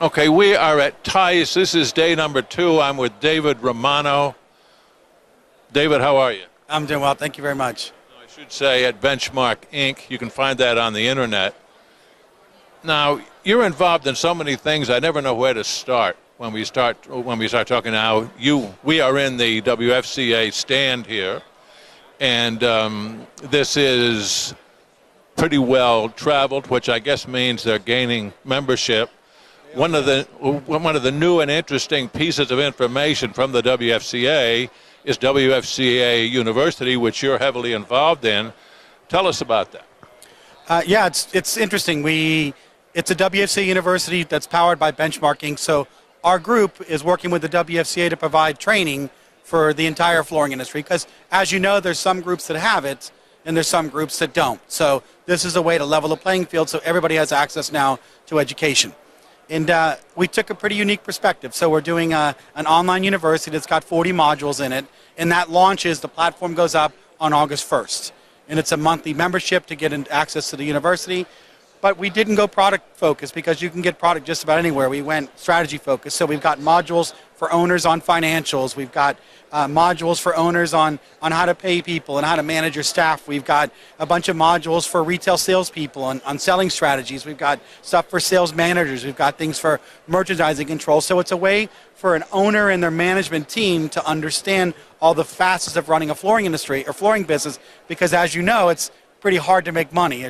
Okay, we are at TICE. This is day number 2. I'm with David Romano. David, how are you? I'm doing well. Thank you very much. I should say at Benchmarkinc. You can find that on the internet. Now, you're involved in so many things, I never know where to start when we start talking now. We are in the WFCA stand here, and this is pretty well traveled, which I guess means they're gaining membership. One of the new and interesting pieces of information from the WFCA is WFCA University, which you're heavily involved in. Tell us about that. Yeah, it's interesting. It's a WFCA University that's powered by Benchmarkinc. So our group is working with the WFCA to provide training for the entire flooring industry. Because as you know, there's some groups that have it, and there's some groups that don't. So this is a way to level the playing field so everybody has access now to education. And we took a pretty unique perspective. So we're doing an online university that's got 40 modules in it, and that launches, the platform goes up on August 1st. And it's a monthly membership to get access to the university. But we didn't go product focused because you can get product just about anywhere. We went strategy focused. So we've got modules for owners on financials. We've got modules for owners on how to pay people and how to manage your staff. We've got a bunch of modules for retail salespeople on selling strategies. We've got stuff for sales managers. We've got things for merchandising control. So it's a way for an owner and their management team to understand all the facets of running a flooring industry or flooring business, because as you know, it's pretty hard to make money.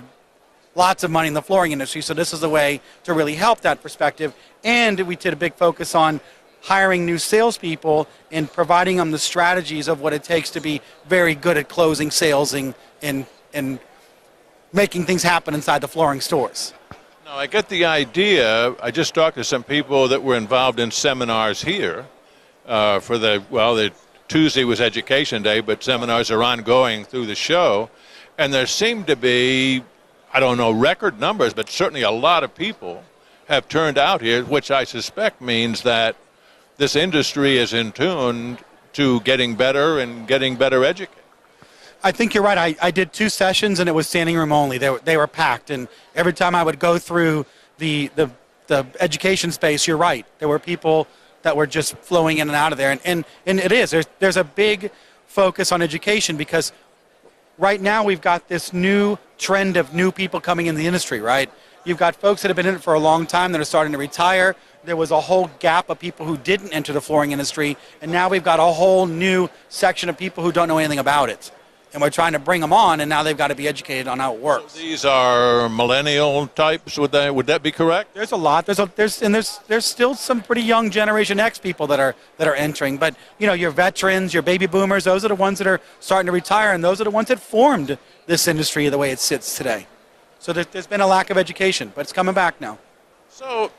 Lots of money in the flooring industry, so this is a way to really help that perspective. And we did a big focus on hiring new salespeople and providing them the strategies of what it takes to be very good at closing sales and making things happen inside the flooring stores. Now, I get the idea. I just talked to some people that were involved in seminars here for the Tuesday was Education Day, but seminars are ongoing through the show, and there seemed to be, I don't know record numbers, but certainly a lot of people have turned out here, which I suspect means that this industry is in tune to getting better and getting better educated. I think you're right. I did 2 sessions, and it was standing room only. They were packed, and every time I would go through the education space, you're right. There were people that were just flowing in and out of there, and it is. There's a big focus on education because right now we've got this new trend of new people coming in the industry, right? You've got folks that have been in it for a long time that are starting to retire. There was a whole gap of people who didn't enter the flooring industry, and now we've got a whole new section of people who don't know anything about it. And we're trying to bring them on, and now they've got to be educated on how it works. So these are millennial types, would that be correct? There's a lot. There's still some pretty young Generation X people that are entering, but you know, your veterans, your baby boomers, those are the ones that are starting to retire, and those are the ones that formed this industry the way it sits today. So there's been a lack of education, but it's coming back now. So,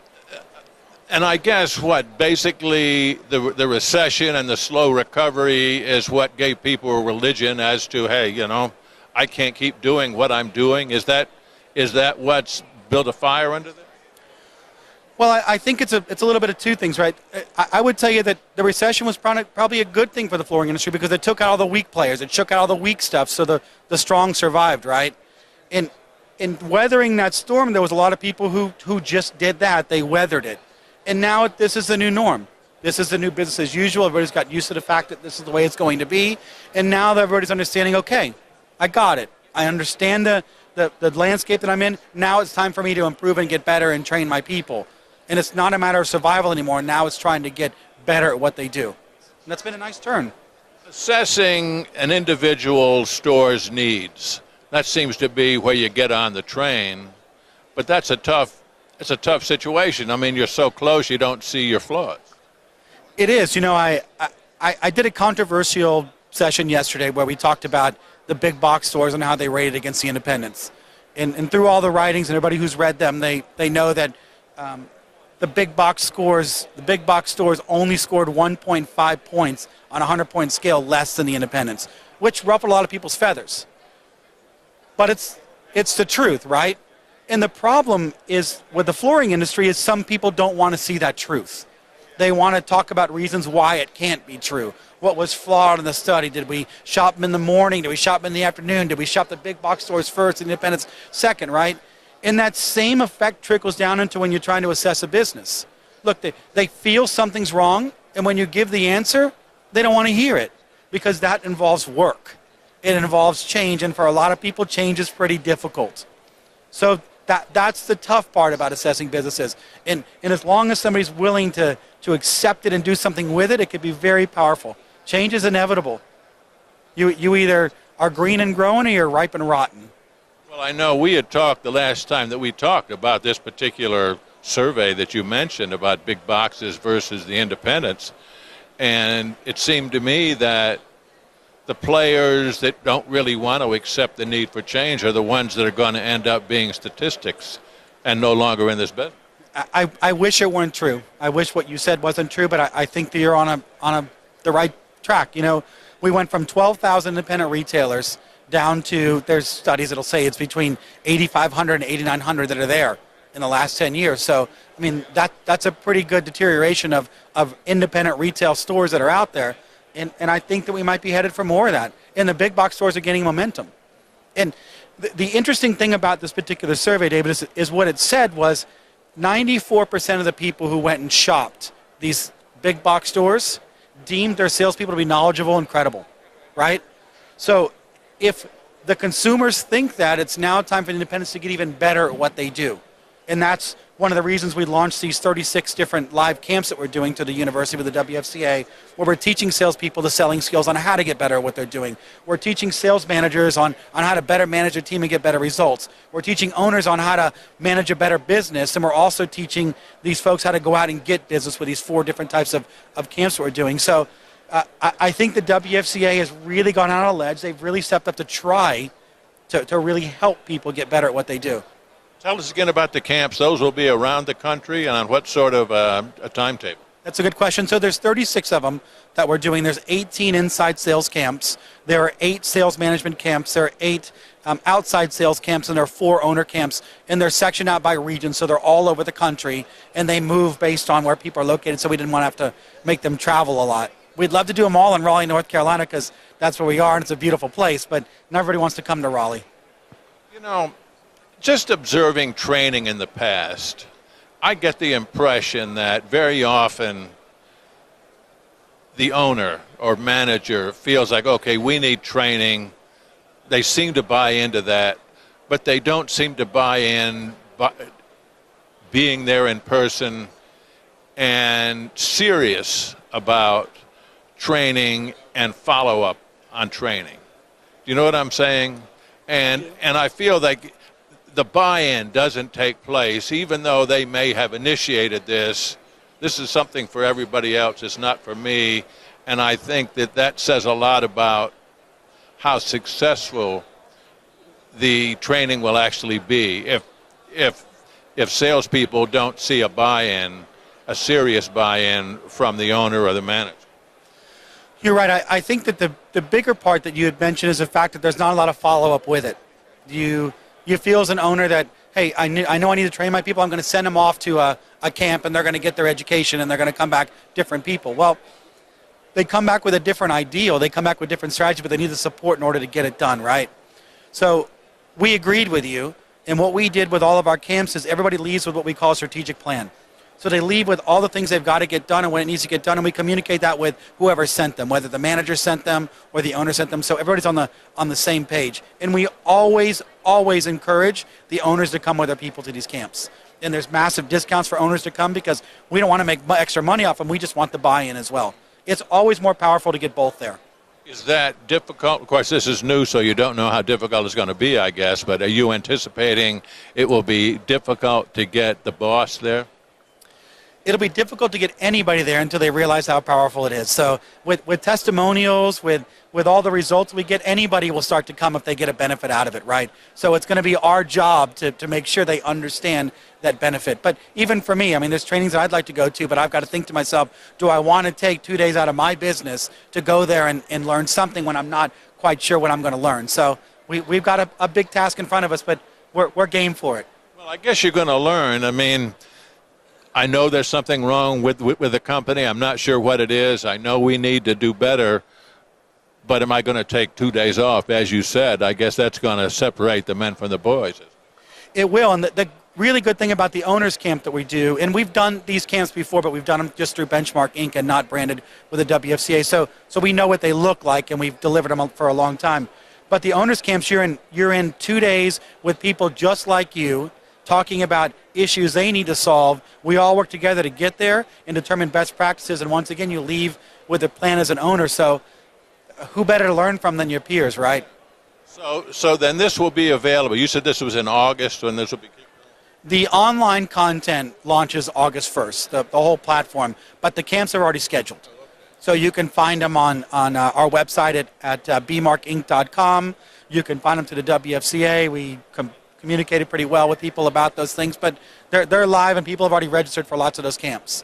and I guess basically the recession and the slow recovery is what gave people a religion as to, hey, you know, I can't keep doing what I'm doing. Is that what's built a fire under there? Well, I think it's a little bit of 2 things, right? I would tell you that the recession was probably a good thing for the flooring industry because it took out all the weak players. It took out all the weak stuff, so the strong survived, right? And in weathering that storm, there was a lot of people who just did that. They weathered it. And now this is the new norm. This is the new business as usual. Everybody's got used to the fact that this is the way it's going to be. And now everybody's understanding, okay, I got it. I understand the landscape that I'm in. Now it's time for me to improve and get better and train my people. And it's not a matter of survival anymore. Now it's trying to get better at what they do. And that's been a nice turn. Assessing an individual store's needs, that seems to be where you get on the train. But that's a tough situation. I mean, you're so close, you don't see your flaws. It is. You know, I did a controversial session yesterday where we talked about the big box stores and how they rated against the independents. And through all the writings and everybody who's read them, they know that the big box stores only scored 1.5 points on a 100-point scale less than the independents, which ruffled a lot of people's feathers. But it's the truth, right? And the problem is with the flooring industry is some people don't want to see that truth. They want to talk about reasons why it can't be true. What was flawed in the study? Did we shop them in the morning? Did we shop them in the afternoon? Did we shop the big box stores first and independents second, right? And that same effect trickles down into when you're trying to assess a business. look, they feel something's wrong, and when you give the answer, they don't want to hear it because that involves work. It involves change, and for a lot of people, change is pretty difficult. So that's the tough part about assessing businesses. And as long as somebody's willing to accept it and do something with it, it could be very powerful. Change is inevitable. You either are green and growing or you're ripe and rotten. Well, I know we had talked the last time that we talked about this particular survey that you mentioned about big boxes versus the independents. And it seemed to me that the players that don't really want to accept the need for change are the ones that are going to end up being statistics and no longer in this business. I wish it weren't true. I wish what you said wasn't true, but I think that you're on the right track. You know, we went from 12,000 independent retailers down to, there's studies that'll say it's between 8,500 and 8,900 that are there in the last 10 years. So, I mean, that's a pretty good deterioration of independent retail stores that are out there. And I think that we might be headed for more of that. And the big box stores are gaining momentum. And the interesting thing about this particular survey, David, is what it said was 94% of the people who went and shopped these big box stores deemed their salespeople to be knowledgeable and credible, right? So if the consumers think that, it's now time for the independents to get even better at what they do. And that's one of the reasons we launched these 36 different live camps that we're doing to the university with the WFCA, where we're teaching salespeople the selling skills on how to get better at what they're doing. We're teaching sales managers on how to better manage their team and get better results. We're teaching owners on how to manage a better business, and we're also teaching these folks how to go out and get business with these 4 different types of camps that we're doing. So I think the WFCA has really gone out on a ledge. They've really stepped up to try to really help people get better at what they do. Tell us again about the camps. Those will be around the country and on what sort of a timetable? That's a good question. So there's 36 of them that we're doing. There's 18 inside sales camps. There are 8 sales management camps. There are 8 outside sales camps, and there are 4 owner camps. And they're sectioned out by region, so they're all over the country, and they move based on where people are located, so we didn't want to have to make them travel a lot. We'd love to do them all in Raleigh, North Carolina, because that's where we are, and it's a beautiful place, but not everybody wants to come to Raleigh. You know, just observing training in the past, I get the impression that very often the owner or manager feels like, okay, we need training. They seem to buy into that, but they don't seem to buy in being there in person and serious about training and follow-up on training. Do you know what I'm saying? And I feel like the buy-in doesn't take place, even though they may have initiated this. This is something for everybody else. It's not for me. And I think that says a lot about how successful the training will actually be if salespeople don't see a buy-in, a serious buy-in from the owner or the manager. You're right. I think that the bigger part that you had mentioned is the fact that there's not a lot of follow-up with it. You feel as an owner that, hey, I know I need to train my people. I'm going to send them off to a camp, and they're going to get their education, and they're going to come back different people. Well, they come back with a different ideal. They come back with different strategy, but they need the support in order to get it done, right? So we agreed with you, and what we did with all of our camps is everybody leaves with what we call a strategic plan. So they leave with all the things they've got to get done and when it needs to get done, and we communicate that with whoever sent them, whether the manager sent them or the owner sent them, so everybody's on the same page. And we always encourage the owners to come with their people to these camps. And there's massive discounts for owners to come because we don't want to make extra money off them. We just want the buy-in as well. It's always more powerful to get both there. Is that difficult? Of course, this is new, so you don't know how difficult it's going to be, I guess, but are you anticipating it will be difficult to get the boss there? It'll be difficult to get anybody there until they realize how powerful it is. So with testimonials, with all the results we get, anybody will start to come if they get a benefit out of it, right? So it's going to be our job to make sure they understand that benefit. But even for me, I mean, there's trainings that I'd like to go to, but I've got to think to myself, do I want to take 2 days out of my business to go there and learn something when I'm not quite sure what I'm going to learn? So we've got a big task in front of us, but we're game for it. Well, I guess you're going to learn. I mean, I know there's something wrong with the company. I'm not sure what it is. I know we need to do better. But am I going to take 2 days off? As you said, I guess that's going to separate the men from the boys. It will. And really good thing about the owners camp that we do, and we've done these camps before, but we've done them just through Benchmarkinc and not branded with the WFCA. So we know what they look like, and we've delivered them for a long time. But the owners camps, you're in 2 days with people just like you, talking about issues they need to solve. We all work together to get there and determine best practices. And once again, you leave with a plan as an owner. So who better to learn from than your peers, right? So then this will be available. You said this was in August when this will be. The online content launches August 1st, the whole platform, but the camps are already scheduled. So you can find them on our website at bmarkinc.com. You can find them to the WFCA. We communicated pretty well with people about those things, but they're live and people have already registered for lots of those camps.